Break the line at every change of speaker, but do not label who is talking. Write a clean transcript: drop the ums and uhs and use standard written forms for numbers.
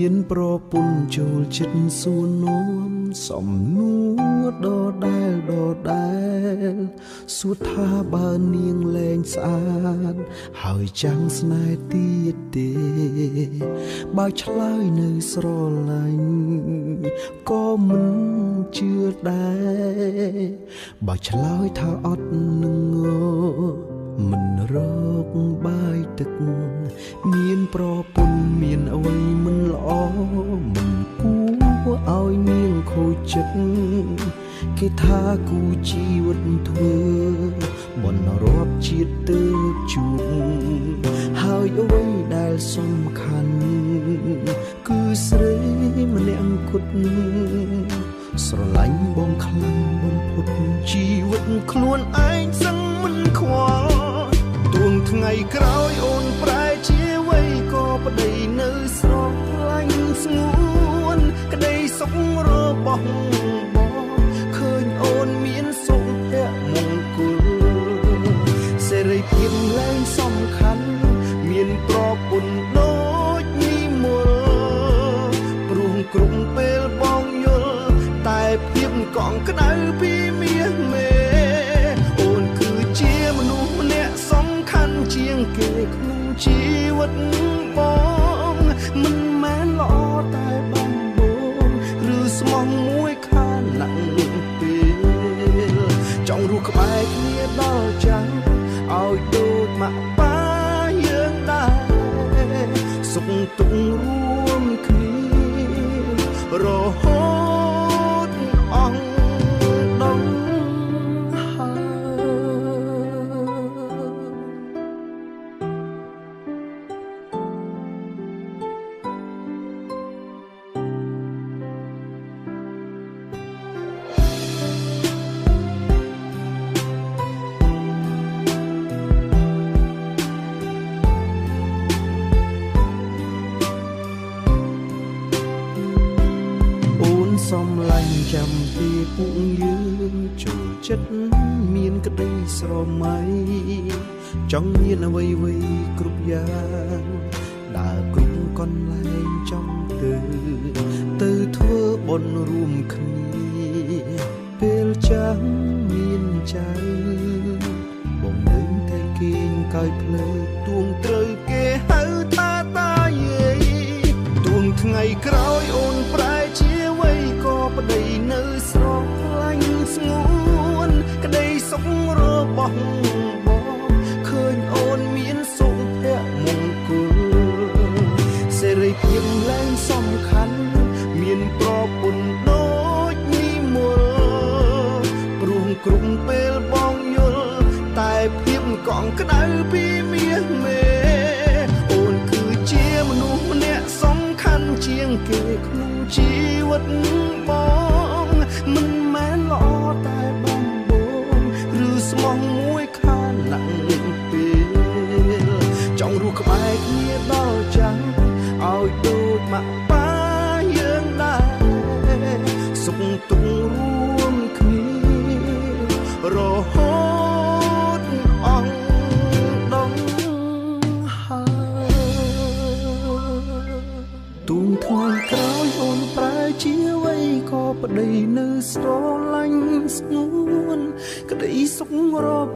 មានប្រពន្ធចូលចិត្តសួរនាំសំណួរដដែលសួរថាបើនាងលែងស្អាតហើយចាំងស្នេហ៍ទៀតទេបើឆ្លើយនៅស្រឡាញ់ក៏មិនជឿដែរបើឆ្លើយថាអត់នឹងមិនរកបាយទឹកមានប្រពន្ធមានអ្វីមិនល្អមិនគួរឲ្យនាងខូចចិត្តគេថាគូជីវិតធ្វើបនរាប់ជាតិទៅជួបហើយអ្វីដែលសំខាន់គឺស្រីម្នាក់គត់ស្រឡាញ់បងខ្លាំងបំផុតជីវិតខ្លួនឯងសឹងមិនខ្វល់ទួងថ្ងៃក្រោយអូនប្រែជាអ្វីក៏ប្តីនៅស្រឡាញ់ស្ងួនក្តីសុខរបស់បងឃើញអូនមានសុភមង្គលសេរីភាពឡើងសំខាន់មានប្រពន្ធដូចនិមលព្រោះគ្រប់ពេលបងយល់តែភាពកង់ក្ដៅពីមាសមេអូនគឺជាមនុស្សម្នាក់សំខាន់ជាងគេក្នុងជីវិតបងមិនមែនល្អតែបំបងឬស្មោះមួយខានណាក់ពេលចង់រស់ក្បែរគ្នាដល់ចាំងឲ្យដូចម៉ាក់ប៉ាយើងដែរសុខទុក្ខរួមគ្នារហូតអស់ដងសំឡាញ់ចាំពីពួកយើងចូលចិត្តមានក្តីស្រមៃចង់មានអ្វីគ្រប់យ៉ាងដើរគ្រប់កន្លែងចង់ទៅធ្វើបុណ្យរួមគ្នាពេលចាំមានចៅបងនឹងតែគេងកាយភ្លើទួងត្រូវគេហៅថាតាយាយទួងថ្ងៃក្រោយអូនប្រែជាប្តីនៅស្រឡាញ់ស្ងួនក្តីសុខរបស់បងឃើញអូនមានសុភមង្គលសេរីភាពឡើងសំខាន់មានប្រពន្ធដូចនិមលព្រោះគ្រប់ពេលបងយល់តែភាពកង់ក្ដៅពីមាសមេអូនគឺជាមនុស្សម្នាក់សំខាន់ជាងគេក្នុងជីវិតបងមិនមែនល្អតែបំបងឬស្មោះមួយខានណាក់ពេលចង់រស់ក្បែរគ្នាដល់ចាំងឲ្យដូចម៉ាក់ប៉ាយើងដែរសុខទុក្ខរួមគ្នារហូតអស់ដងទួងថ្ងៃក្រោយអូនប្រែជាអ្វីក៏ប្តីនៅស្រឡាញ់ស្ងួនក្តីសុខរ